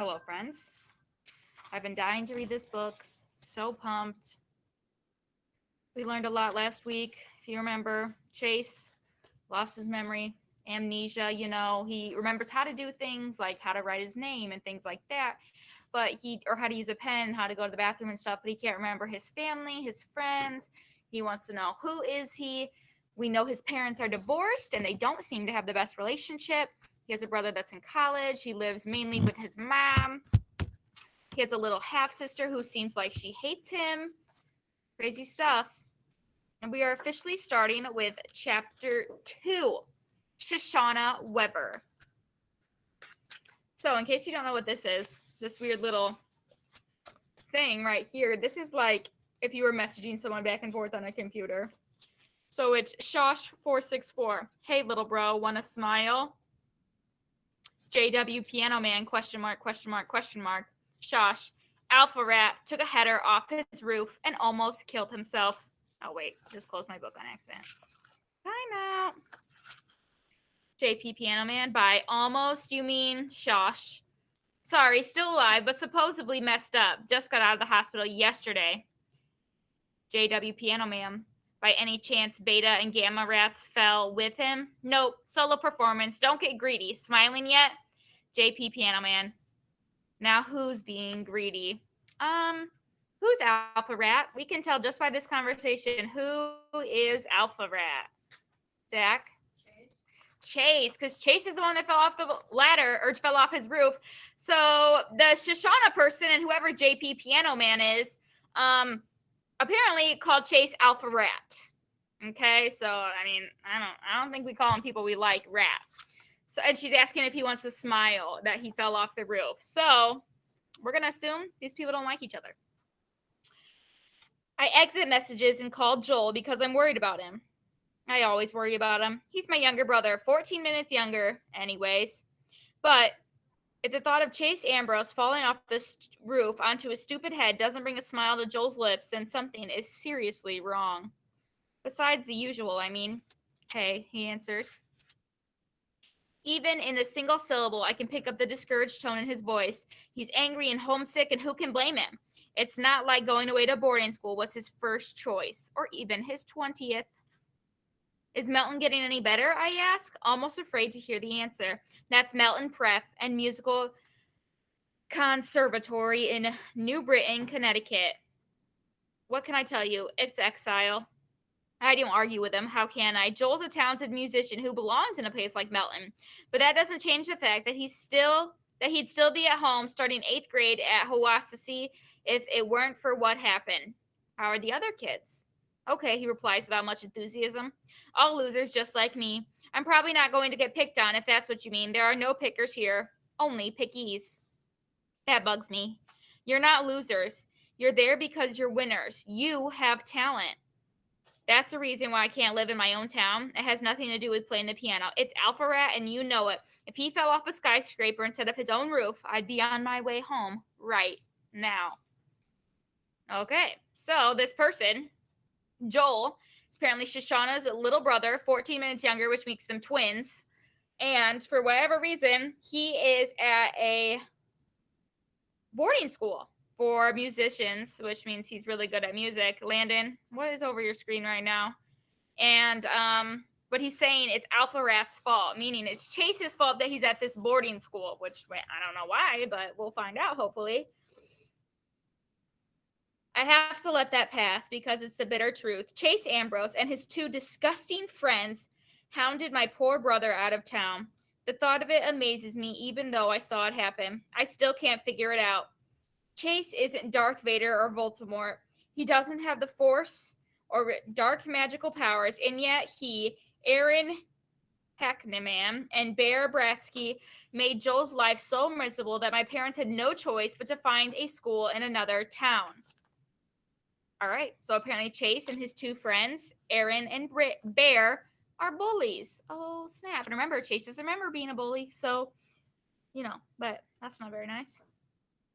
Hello, friends. I've been dying to read this book. So pumped. We learned a lot last week. If you remember, Chase lost his memory, amnesia. He remembers how to do things like how to write his name and things like that, or how to use a pen, how to go to the bathroom and stuff, but he can't remember his family, his friends. He wants to know, who is he? We know his parents are divorced and they don't seem to have the best relationship. He has a brother that's in college. He lives mainly with his mom. He has a little half sister who seems like she hates him. Crazy stuff. And we are officially starting with chapter 2, Shoshana Weber. So, in case you don't know what this is, this weird little thing right here, this is like if you were messaging someone back and forth on a computer. So it's Shosh464. Hey, little bro, wanna smile? JW Piano Man, question mark, question mark, question mark. Shosh, Alpha Rat took a header off his roof and almost killed himself. Oh, wait, just closed my book on accident. Time out. JP Piano Man, by almost, you mean Shosh. Sorry, still alive, but supposedly messed up. Just got out of the hospital yesterday. JW Piano Man, by any chance Beta and Gamma Rats fell with him? Nope, solo performance. Don't get greedy. Smiling yet? JP Piano Man. Now who's being greedy? Who's Alpha Rat? We can tell just by this conversation. Who is Alpha Rat? Zach? Chase, because Chase is the one that fell off the ladder, or fell off his roof. So the Shoshana person and whoever JP Piano Man is, apparently called Chase Alpha Rat. Okay, so I don't think we call him people we like rat. So, and she's asking if he wants to smile that he fell off the roof. So we're gonna assume these people don't like each other. I exit messages and called Joel because I'm worried about him. I always worry about him. He's my younger brother, 14 minutes younger, anyways. But if the thought of Chase Ambrose falling off the roof onto his stupid head doesn't bring a smile to Joel's lips, then something is seriously wrong. Besides the usual, Hey, he answers. Even in the single syllable, I can pick up the discouraged tone in his voice. He's angry and homesick, and who can blame him? It's not like going away to boarding school was his first choice, or even his 20th. Is Melton getting any better, I ask, almost afraid to hear the answer. That's Melton Prep and Musical Conservatory in New Britain, Connecticut. What can I tell you? It's exile. I don't argue with him. How can I? Joel's a talented musician who belongs in a place like Melton. But that doesn't change the fact that he'd still be at home starting 8th grade at Hawassee if it weren't for what happened. How are the other kids? Okay, he replies without much enthusiasm. All losers just like me. I'm probably not going to get picked on if that's what you mean. There are no pickers here, only pickies. That bugs me. You're not losers. You're there because you're winners. You have talent. That's a reason why I can't live in my own town. It has nothing to do with playing the piano. It's Alpha Rat, and you know it. If he fell off a skyscraper instead of his own roof, I'd be on my way home right now. Okay, so this person, Joel, is apparently Shoshana's little brother, 14 minutes younger, which makes them twins. And for whatever reason, he is at a boarding school for musicians, which means he's really good at music. Landon, what is over your screen right now? And but he's saying it's Alpha Rat's fault, meaning it's Chase's fault that he's at this boarding school, which I don't know why, but we'll find out hopefully. I have to let that pass because it's the bitter truth. Chase Ambrose and his 2 disgusting friends hounded my poor brother out of town. The thought of it amazes me, even though I saw it happen. I still can't figure it out. Chase isn't Darth Vader or Voldemort. He doesn't have the Force or dark magical powers, and yet he, Aaron Hackneman, and Bear Bratsky made Joel's life so miserable that my parents had no choice but to find a school in another town. All right, so apparently Chase and his 2 friends, Aaron and Bear, are bullies. Oh, snap. And remember, Chase doesn't remember being a bully, so, but that's not very nice.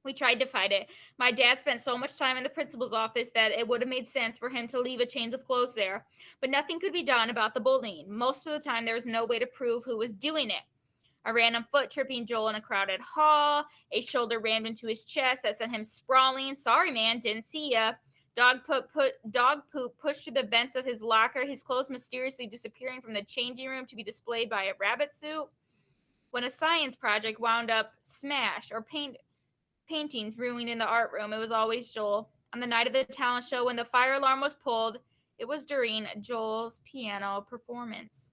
We tried to fight it. My dad spent so much time in the principal's office that it would have made sense for him to leave a change of clothes there. But nothing could be done about the bullying. Most of the time, there was no way to prove who was doing it. A random foot tripping Joel in a crowded hall. A shoulder rammed into his chest that sent him sprawling. Sorry, man, didn't see ya. Dog poop pushed through the vents of his locker, his clothes mysteriously disappearing from the changing room to be displayed by a rabbit suit. When a science project wound up smashed or paintings ruined in the art room, it was always Joel. On the night of the talent show when the fire alarm was pulled, it was during Joel's piano performance.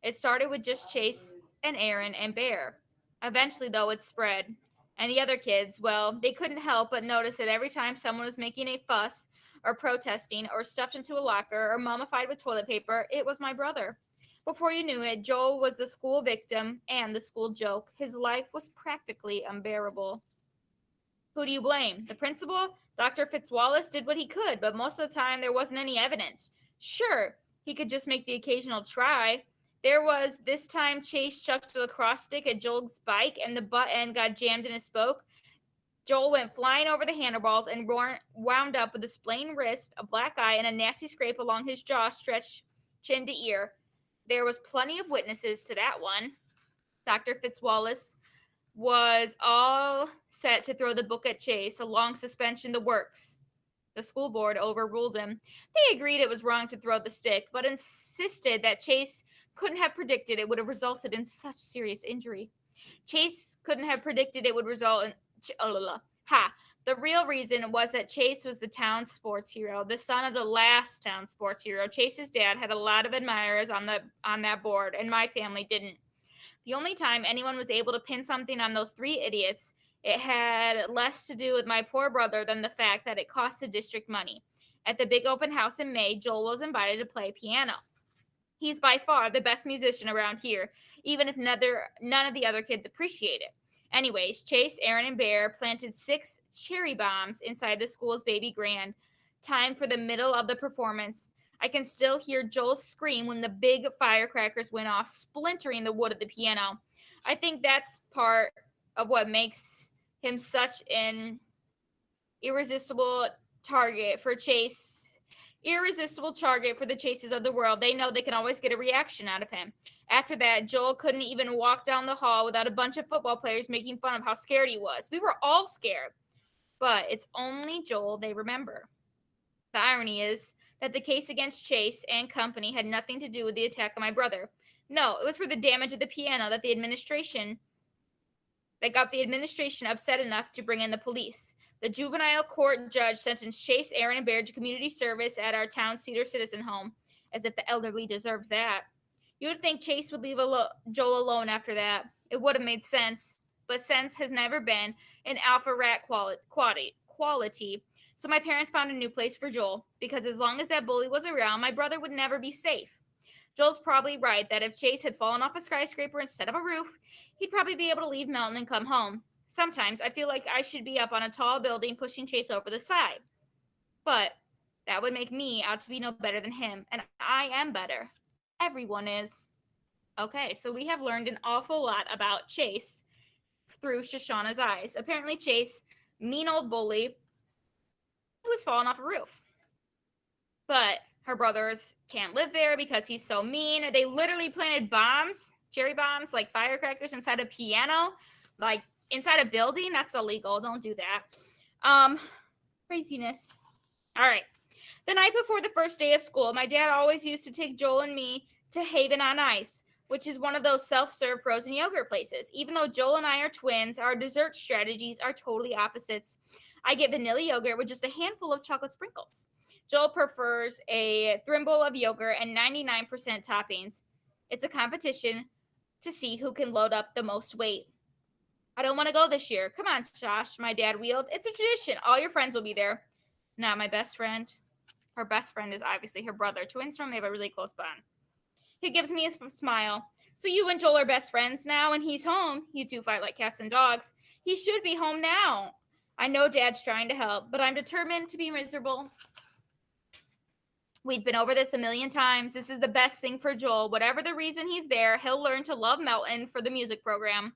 It started with just Chase and Aaron and Bear. Eventually, though, it spread. And the other kids, well, they couldn't help but notice that every time someone was making a fuss or protesting or stuffed into a locker or mummified with toilet paper, it was my brother. Before you knew it, Joel was the school victim and the school joke. His life was practically unbearable. Who do you blame? The principal? Dr. Fitzwallace did what he could, but most of the time there wasn't any evidence. Sure, he could just make the occasional try. There was this time Chase chucked a lacrosse stick at Joel's bike and the butt end got jammed in his spoke. Joel went flying over the handlebars and wound up with a sprained wrist, a black eye, and a nasty scrape along his jaw stretched chin to ear. There was plenty of witnesses to that one. Dr. Fitzwallace was all set to throw the book at Chase, a long suspension, the works. The school board overruled him. They agreed it was wrong to throw the stick, but insisted that Chase couldn't have predicted it would have resulted in such serious injury. Chase couldn't have predicted it would result in. Ha! The real reason was that Chase was the town sports hero, the son of the last town sports hero. Chase's dad had a lot of admirers on that board, and my family didn't. The only time anyone was able to pin something on those three idiots, it had less to do with my poor brother than the fact that it cost the district money. At the big open house in May, Joel was invited to play piano. He's by far the best musician around here, even if none of the other kids appreciate it. Anyways, Chase, Aaron, and Bear planted 6 cherry bombs inside the school's baby grand. Time for the middle of the performance. I can still hear Joel scream when the big firecrackers went off, splintering the wood of the piano. I think that's part of what makes him such an irresistible target for the chases of the world. They know they can always get a reaction out of him. After that, Joel couldn't even walk down the hall without a bunch of football players making fun of how scared he was. We were all scared, but it's only Joel they remember. The irony is that the case against Chase and company had nothing to do with the attack on my brother. No, it was for the damage of the piano that got the administration upset enough to bring in the police. The juvenile court judge sentenced Chase, Aaron, and Bear to community service at our town's Cedar Citizen Home, as if the elderly deserved that. You would think Chase would leave Joel alone after that. It would have made sense, but sense has never been an alpha rat quality. So my parents found a new place for Joel, because as long as that bully was around, my brother would never be safe. Joel's probably right that if Chase had fallen off a skyscraper instead of a roof, he'd probably be able to leave Melton and come home. Sometimes I feel like I should be up on a tall building pushing Chase over the side. But that would make me out to be no better than him, and I am better. Everyone is. Okay, so we have learned an awful lot about Chase through Shoshana's eyes. Apparently Chase, mean old bully, who was falling off a roof. But her brothers can't live there because he's so mean. They literally planted bombs, cherry bombs, like firecrackers inside a piano, like inside a building. That's illegal. Don't do that. Craziness. All right. The night before the first day of school, my dad always used to take Joel and me to Haven on Ice, which is one of those self-serve frozen yogurt places. Even though Joel and I are twins, our dessert strategies are totally opposites. I get vanilla yogurt with just a handful of chocolate sprinkles. Joel prefers a thimble of yogurt and 99% toppings. It's a competition to see who can load up the most weight. I don't want to go this year. Come on, Josh, my dad wheeled. It's a tradition. All your friends will be there. Not my best friend. Her best friend is obviously her brother. Twins from, they have a really close bond. He gives me a smile. So you and Joel are best friends now, and he's home. You two fight like cats and dogs. He should be home now. I know Dad's trying to help, but I'm determined to be miserable. We've been over this a million times. This is the best thing for Joel. Whatever the reason he's there, he'll learn to love Melton for the music program.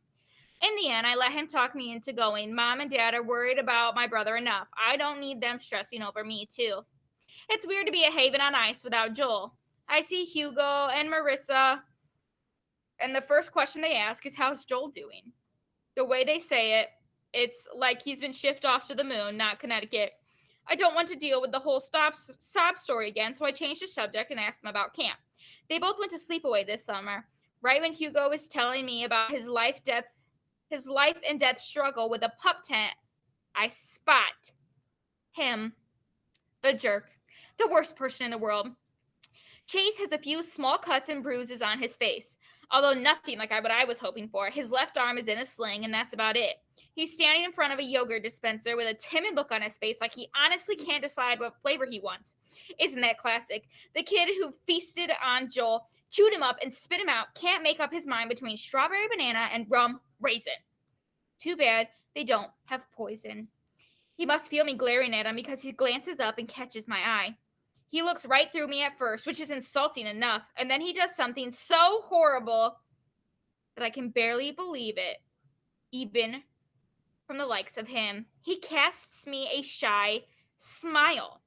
In the end, I let him talk me into going. Mom and Dad are worried about my brother enough. I don't need them stressing over me, too. It's weird to be a Haven on Ice without Joel. I see Hugo and Marissa And the first question they ask is, how's Joel doing? The way they say it, it's like he's been shipped off to the moon, not Connecticut. I don't want to deal with the whole sob story again, so I changed the subject and asked them about camp. They both went to sleepaway this summer. Right when Hugo was telling me about his life and death struggle with a pup tent, I spot him, the jerk, the worst person in the world. Chase has a few small cuts and bruises on his face, although nothing like what I was hoping for. His left arm is in a sling, and that's about it. He's standing in front of a yogurt dispenser with a timid look on his face, like he honestly can't decide what flavor he wants. Isn't that classic? The kid who feasted on Joel, chewed him up, and spit him out can't make up his mind between strawberry banana and rum raisin. Too bad they don't have poison. He must feel me glaring at him because he glances up and catches my eye. He looks right through me at first, which is insulting enough, and then he does something so horrible that I can barely believe it, even from the likes of him. He casts me a shy smile.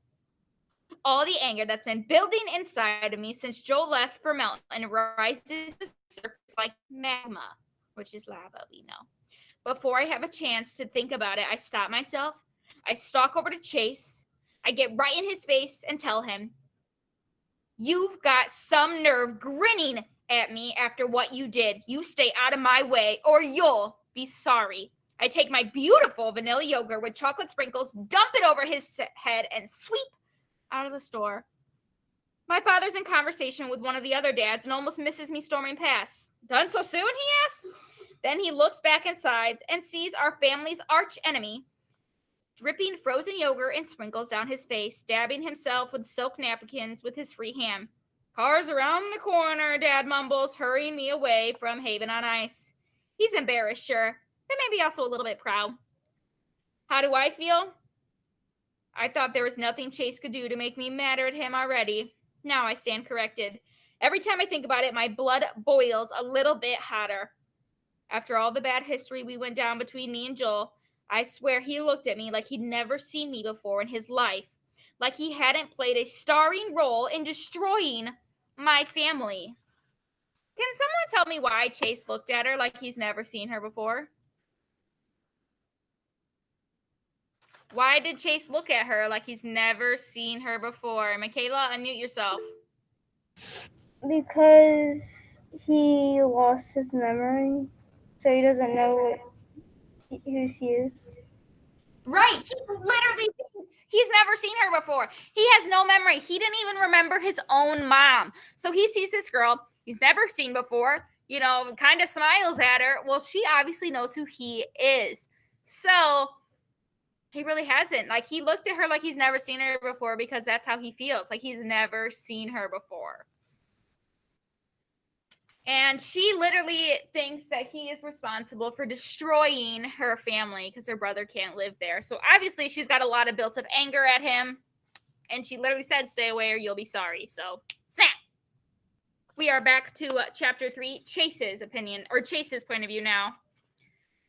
All the anger that's been building inside of me since Joel left for Melton rises to the surface like magma, which is lava, we know. Before I have a chance to think about it, I stop myself. I stalk over to Chase. I get right in his face and tell him, "You've got some nerve grinning at me after what you did. You stay out of my way or you'll be sorry." I take my beautiful vanilla yogurt with chocolate sprinkles, dump it over his head, and sweep out of the store. My father's in conversation with one of the other dads and almost misses me storming past. "Done so soon?" he asks. Then he looks back inside and sees our family's arch enemy dripping frozen yogurt and sprinkles down his face, dabbing himself with silk napkins with his free hand. "Car's around the corner," Dad mumbles, hurrying me away from Haven on Ice. He's embarrassed, sure, but maybe also a little bit proud. How do I feel? I thought there was nothing Chase could do to make me madder at him already. Now I stand corrected. Every time I think about it, my blood boils a little bit hotter. After all the bad history we went down between me and Joel, I swear he looked at me like he'd never seen me before in his life, like he hadn't played a starring role in destroying my family. Can someone tell me why Chase looked at her like he's never seen her before? Why did Chase look at her like he's never seen her before? Michaela, unmute yourself. Because he lost his memory, so he doesn't know who she is. Right, he literally thinks he's never seen her before. He has no memory. He didn't even remember his own mom. So he sees this girl he's never seen before, kind of smiles at her. Well, she obviously knows who he is. So he really hasn't. Like, he looked at her like he's never seen her before because that's how he feels. Like, he's never seen her before. And she literally thinks that he is responsible for destroying her family because her brother can't live there. So obviously she's got a lot of built up anger at him. And she literally said, "Stay away or you'll be sorry." So snap. We are back to chapter 3, Chase's opinion, or Chase's point of view now.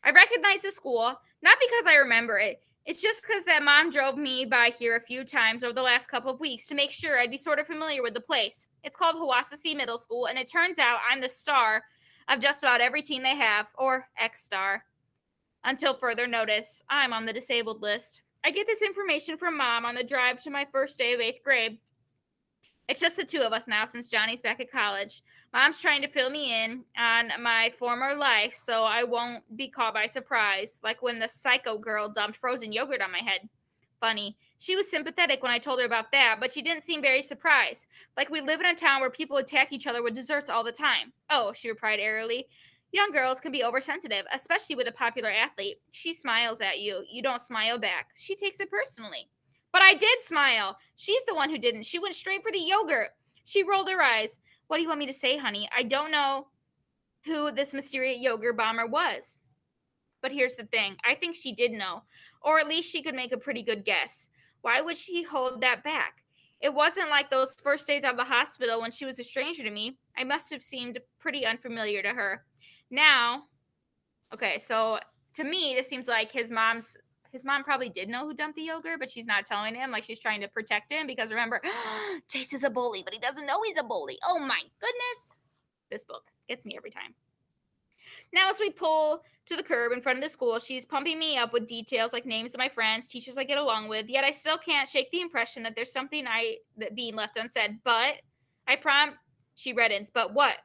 I recognize the school, not because I remember it. It's just because that mom drove me by here a few times over the last couple of weeks to make sure I'd be sort of familiar with the place. It's called Hiwassee Middle School, and it turns out I'm the star of just about every team they have, or X-star. Until further notice, I'm on the disabled list. I get this information from Mom on the drive to my first day of 8th grade. It's just the two of us now since Johnny's back at college. Mom's trying to fill me in on my former life so I won't be caught by surprise, like when the psycho girl dumped frozen yogurt on my head. Funny. She was sympathetic when I told her about that, but she didn't seem very surprised. Like we live in a town where people attack each other with desserts all the time. "Oh," she replied airily. "Young girls can be oversensitive, especially with a popular athlete." She smiles at you. You don't smile back. She takes it personally. "But I did smile. She's the one who didn't. She went straight for the yogurt." She rolled her eyes. "What do you want me to say, honey? I don't know who this mysterious yogurt bomber was." But here's the thing. I think she did know, or at least she could make a pretty good guess. Why would she hold that back? It wasn't like those first days out of the hospital when she was a stranger to me. I must have seemed pretty unfamiliar to her. Now, okay, so to me, this seems like his mom probably did know who dumped the yogurt, but she's not telling him. Like, she's trying to protect him because remember, Chase is a bully, but he doesn't know he's a bully. Oh my goodness. This book gets me every time. Now, as we pull to the curb in front of the school, she's pumping me up with details like names of my friends, teachers I get along with. Yet I still can't shake the impression that there's something that being left unsaid. But I prompt, she reddens. But what?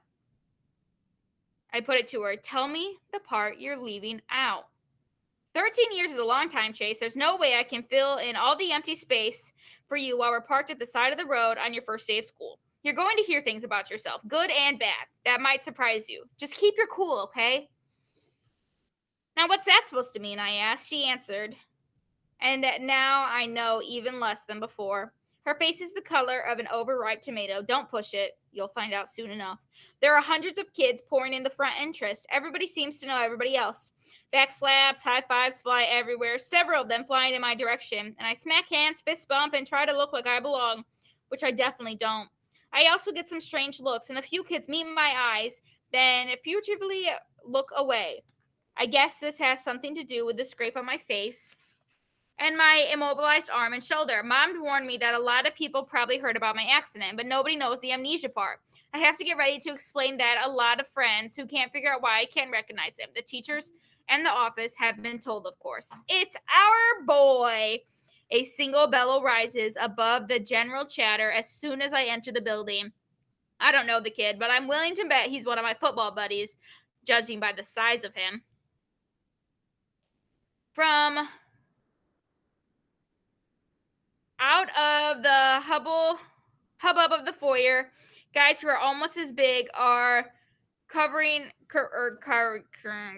I put it to her. Tell me the part you're leaving out. 13 years is a long time, Chase. There's no way I can fill in all the empty space for you while we're parked at the side of the road on your first day of school. You're going to hear things about yourself, good and bad. That might surprise you. Just keep your cool, okay? Now, what's that supposed to mean? I asked. She answered, and now I know even less than before. Her face is the color of an overripe tomato. Don't push it. You'll find out soon enough. There are hundreds of kids pouring in the front entrance. Everybody seems to know everybody else. Back slaps, high fives fly everywhere, several of them flying in my direction, and I smack hands, fist bump, and try to look like I belong, which I definitely don't. I also get some strange looks, and a few kids meet my eyes, then furtively look away. I guess this has something to do with the scrape on my face and my immobilized arm and shoulder. Mom warned me that a lot of people probably heard about my accident, but nobody knows the amnesia part. I have to get ready to explain that a lot of friends who can't figure out why I can't recognize him. The teachers and the office have been told, of course. It's our boy. A single bellow rises above the general chatter as soon as I enter the building. I don't know the kid, but I'm willing to bet he's one of my football buddies, judging by the size of him. From out of the hubbub of the foyer, guys who are almost as big are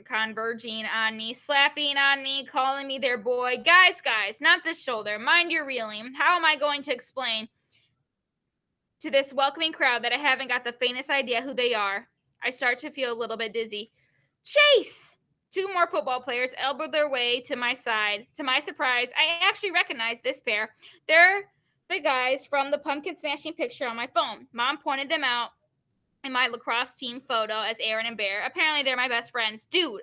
converging on me, slapping on me, calling me their boy. Guys, not this shoulder. Mind your reeling. How am I going to explain to this welcoming crowd that I haven't got the faintest idea who they are? I start to feel a little bit dizzy. Chase! Two more football players elbowed their way to my side. To my surprise, I actually recognize this pair. They're the guys from the pumpkin smashing picture on my phone. Mom pointed them out in my lacrosse team photo as Aaron and Bear. Apparently, they're my best friends. Dude,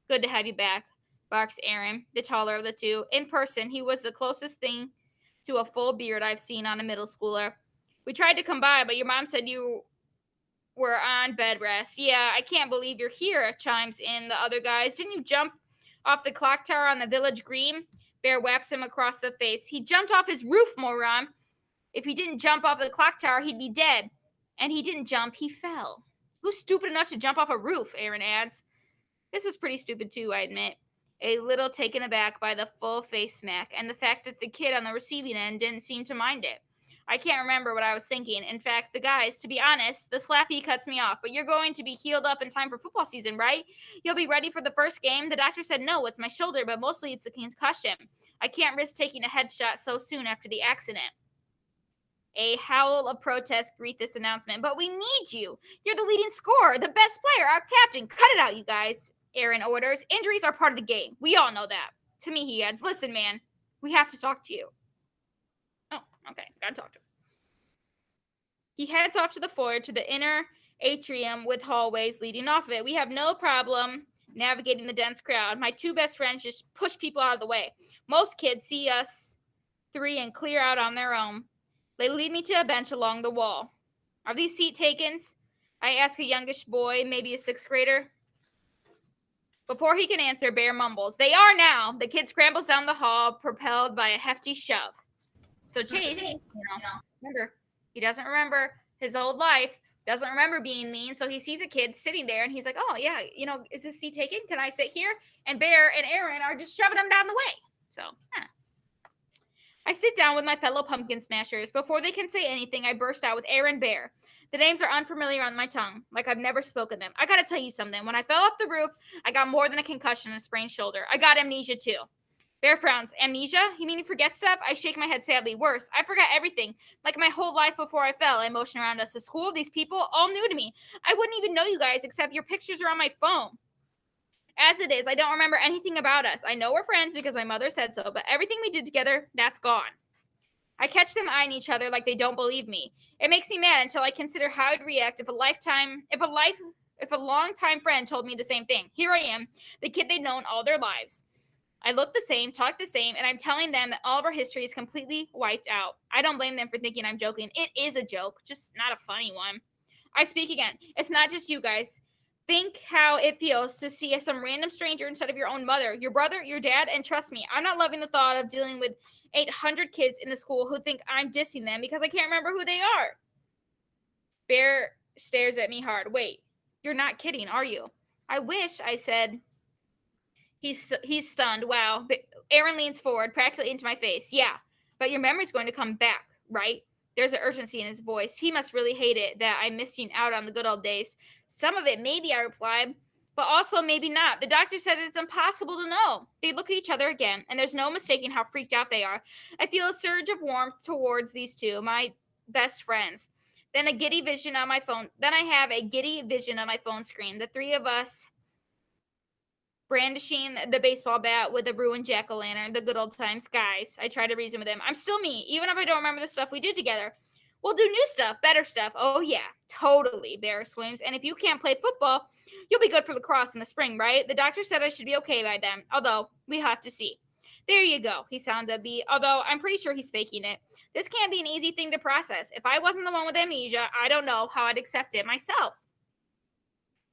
good to have you back, barks Aaron, the taller of the two. In person, he was the closest thing to a full beard I've seen on a middle schooler. We tried to come by, but your mom said you were on bed rest. Yeah, I can't believe you're here, chimes in the other guys. Didn't you jump off the clock tower on the village green? Bear whaps him across the face. He jumped off his roof, moron. If he didn't jump off the clock tower, he'd be dead. And he didn't jump, he fell. Who's stupid enough to jump off a roof? Aaron adds. This was pretty stupid too, I admit. A little taken aback by the full face smack and the fact that the kid on the receiving end didn't seem to mind it. I can't remember what I was thinking. In fact, the guys, to be honest, the slappy cuts me off. But you're going to be healed up in time for football season, right? You'll be ready for the first game? The doctor said no, it's my shoulder, but mostly it's the concussion. I can't risk taking a headshot so soon after the accident. A howl of protest greet this announcement. But we need you. You're the leading scorer, the best player, our captain. Cut it out, you guys. Aaron orders. Injuries are part of the game. We all know that. To me, he adds, listen, man, we have to talk to you. Oh, okay. Gotta talk to him. He heads off to the foyer to the inner atrium with hallways leading off of it. We have no problem navigating the dense crowd. My two best friends just push people out of the way. Most kids see us three and clear out on their own. They lead me to a bench along the wall. Are these seat takens? I ask a youngish boy, maybe a sixth grader. Before he can answer, Bear mumbles, they are now. The kid scrambles down the hall, propelled by a hefty shove. So Chase, remember, he doesn't remember his old life, doesn't remember being mean, so he sees a kid sitting there, and he's like, oh, yeah, is this seat taken? Can I sit here? And Bear and Aaron are just shoving him down the way. So, I sit down with my fellow pumpkin smashers. Before they can say anything, I burst out with Aaron Bear. The names are unfamiliar on my tongue, like I've never spoken them. I gotta tell you something. When I fell off the roof, I got more than a concussion and a sprained shoulder. I got amnesia too. Bear frowns. Amnesia? You mean you forget stuff? I shake my head sadly. Worse, I forgot everything. Like my whole life before I fell. I motion around us. The school, these people, all new to me. I wouldn't even know you guys except your pictures are on my phone. As it is, I don't remember anything about us. I know we're friends because my mother said so, but everything we did together, that's gone. I catch them eyeing each other like they don't believe me. It makes me mad until I consider how I'd react if a longtime friend told me the same thing. Here I am, the kid they'd known all their lives. I look the same, talk the same, and I'm telling them that all of our history is completely wiped out. I don't blame them for thinking I'm joking. It is a joke, just not a funny one. I speak again. It's not just you guys. Think how it feels to see some random stranger instead of your own mother, your brother, your dad, and trust me, I'm not loving the thought of dealing with 800 kids in the school who think I'm dissing them because I can't remember who they are. Bear stares at me hard. Wait, you're not kidding, are you? I wish, I said. He's stunned. Wow. But Aaron leans forward, practically into my face. Yeah, but your memory's going to come back, right? There's an urgency in his voice. He must really hate it that I'm missing out on the good old days. Some of it, maybe, I replied, but also maybe not. The doctor said it's impossible to know. They look at each other again, and there's no mistaking how freaked out they are. I feel a surge of warmth towards these two, my best friends. Then a giddy vision on my phone. Then I have a giddy vision on my phone screen. The three of us brandishing the baseball bat with a ruined jack-o'-lantern, the good old times. Guys, I try to reason with him. I'm still me, even if I don't remember the stuff we did together. We'll do new stuff, better stuff. Oh, yeah, totally, Bear swims. And if you can't play football, you'll be good for lacrosse in the spring, right? The doctor said I should be okay by then, although we have to see. There you go, he sounds upbeat, although I'm pretty sure he's faking it. This can't be an easy thing to process. If I wasn't the one with amnesia, I don't know how I'd accept it myself.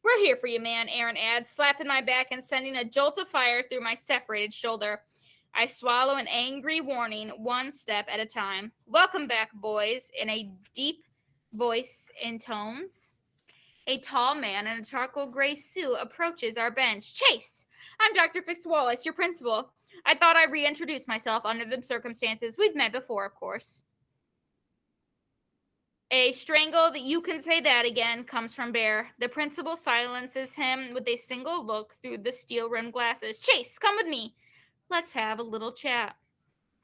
We're here for you, man, Aaron adds, slapping my back and sending a jolt of fire through my separated shoulder. I swallow an angry warning, one step at a time. Welcome back, boys, in a deep voice and tones. A tall man in a charcoal gray suit approaches our bench. Chase, I'm Dr. Fitzwallace, your principal. I thought I'd reintroduce myself under the circumstances. We've met before, of course. A strangled, you can say that again, comes from Bear. The principal silences him with a single look through the steel-rimmed glasses. Chase, come with me. Let's have a little chat.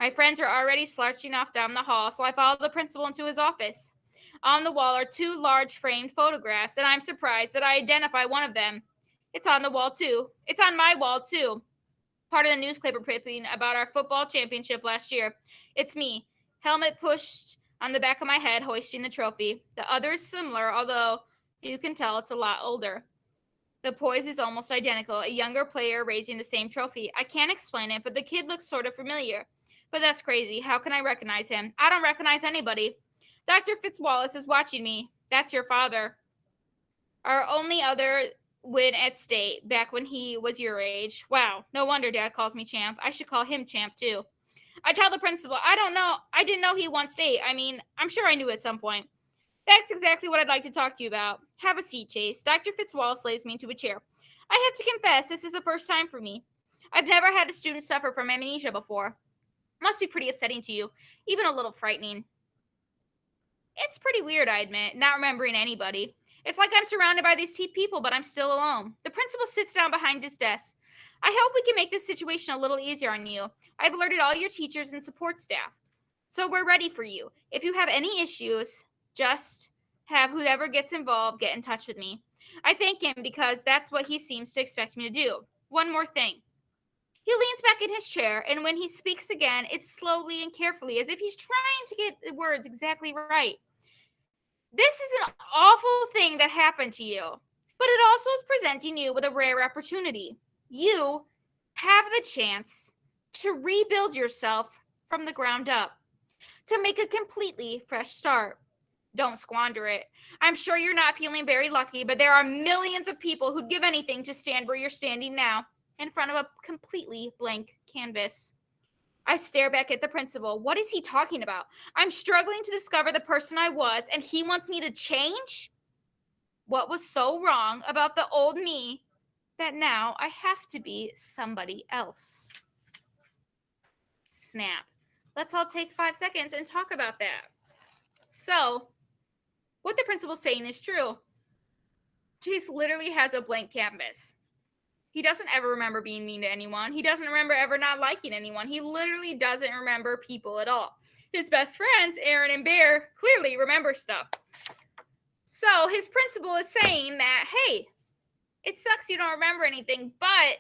My friends are already slouching off down the hall, so I follow the principal into his office. On the wall are two large framed photographs, and I'm surprised that I identify one of them. It's on the wall, too. It's on my wall, too. Part of the newspaper clipping about our football championship last year. It's me, helmet pushed on the back of my head, hoisting the trophy. The other is similar, although you can tell it's a lot older. The poise is almost identical, a younger player raising the same trophy. I can't explain it, but the kid looks sort of familiar. But that's crazy. How can I recognize him? I don't recognize anybody. Dr. Fitzwallace is watching me. That's your father. Our only other win at state back when he was your age. Wow, no wonder Dad calls me champ. I should call him champ too. I tell the principal, I don't know. I didn't know he won state. I mean, I'm sure I knew at some point. That's exactly what I'd like to talk to you about. Have a seat, Chase. Dr. Fitzwallace lays me into a chair. I have to confess, this is the first time for me. I've never had a student suffer from amnesia before. Must be pretty upsetting to you, even a little frightening. It's pretty weird, I admit, not remembering anybody. It's like I'm surrounded by these people, but I'm still alone. The principal sits down behind his desk. I hope we can make this situation a little easier on you. I've alerted all your teachers and support staff. So we're ready for you. If you have any issues, just have whoever gets involved get in touch with me. I thank him because that's what he seems to expect me to do. One more thing. He leans back in his chair, and when he speaks again, it's slowly and carefully, as if he's trying to get the words exactly right. This is an awful thing that happened to you, but it also is presenting you with a rare opportunity. You have the chance to rebuild yourself from the ground up, to make a completely fresh start. Don't squander it. I'm sure you're not feeling very lucky, but there are millions of people who'd give anything to stand where you're standing now, in front of a completely blank canvas. I stare back at the principal. What is he talking about? I'm struggling to discover the person I was, and he wants me to change? What was so wrong about the old me that now I have to be somebody else? Snap. Let's all take 5 seconds and talk about that. So, what the principal's saying is true. Chase literally has a blank canvas. He doesn't ever remember being mean to anyone. He doesn't remember ever not liking anyone. He literally doesn't remember people at all. His best friends, Aaron and Bear, clearly remember stuff. So his principal is saying that, hey, it sucks you don't remember anything, but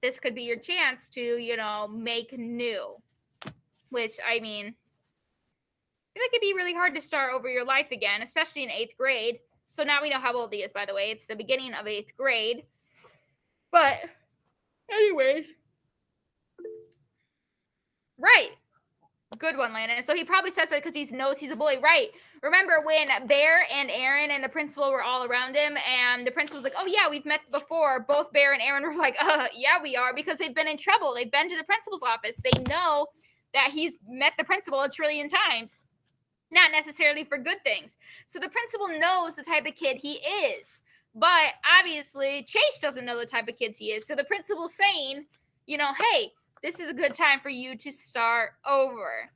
this could be your chance to, make new. Which, I mean, I think it could be really hard to start over your life again, especially in 8th grade. So now we know how old he is, by the way. It's the beginning of 8th grade. But, anyways. Right. Good one, Landon. So he probably says that because he knows he's a bully. Right. Remember when Bear and Aaron and the principal were all around him, and the principal was like, oh, yeah, we've met before. Both Bear and Aaron were like, yeah, we are, because they've been in trouble. They've been to the principal's office. They know that he's met the principal a trillion times, not necessarily for good things. So the principal knows the type of kid he is. But obviously, Chase doesn't know the type of kids he is. So the principal's saying, you know, hey, this is a good time for you to start over.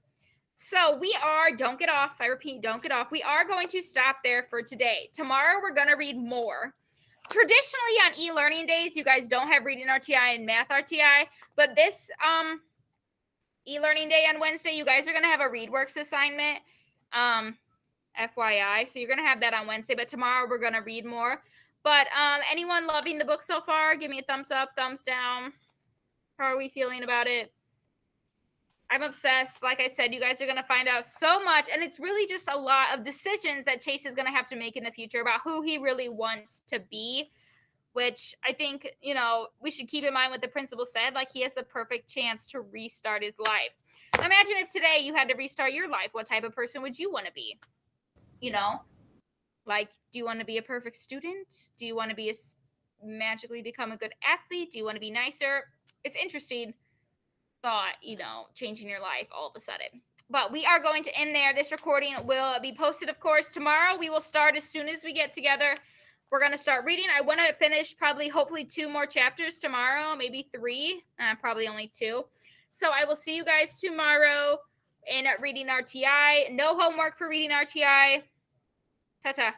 So we are, don't get off. I repeat, don't get off. We are going to stop there for today. Tomorrow, we're going to read more. Traditionally, on e-learning days, you guys don't have reading RTI and math RTI. But this e-learning day on Wednesday, you guys are going to have a ReadWorks assignment. FYI. So you're going to have that on Wednesday. But tomorrow, we're going to read more. But anyone loving the book so far? Give me a thumbs up, thumbs down. How are we feeling about it? I'm obsessed. Like I said, you guys are going to find out so much. And it's really just a lot of decisions that Chase is going to have to make in the future about who he really wants to be, which I think, you know, we should keep in mind what the principal said. Like, he has the perfect chance to restart his life. Imagine if today you had to restart your life. What type of person would you want to be? You know, like, do you want to be a perfect student? Do you want to magically become a good athlete? Do you want to be nicer? It's interesting thought, you know, changing your life all of a sudden. But we are going to end there. This recording will be posted, of course, tomorrow. We will start as soon as we get together. We're going to start reading. I want to finish hopefully 2 more chapters tomorrow, maybe 3, probably only 2. So I will see you guys tomorrow in Reading RTI. No homework for Reading RTI. Ta-ta.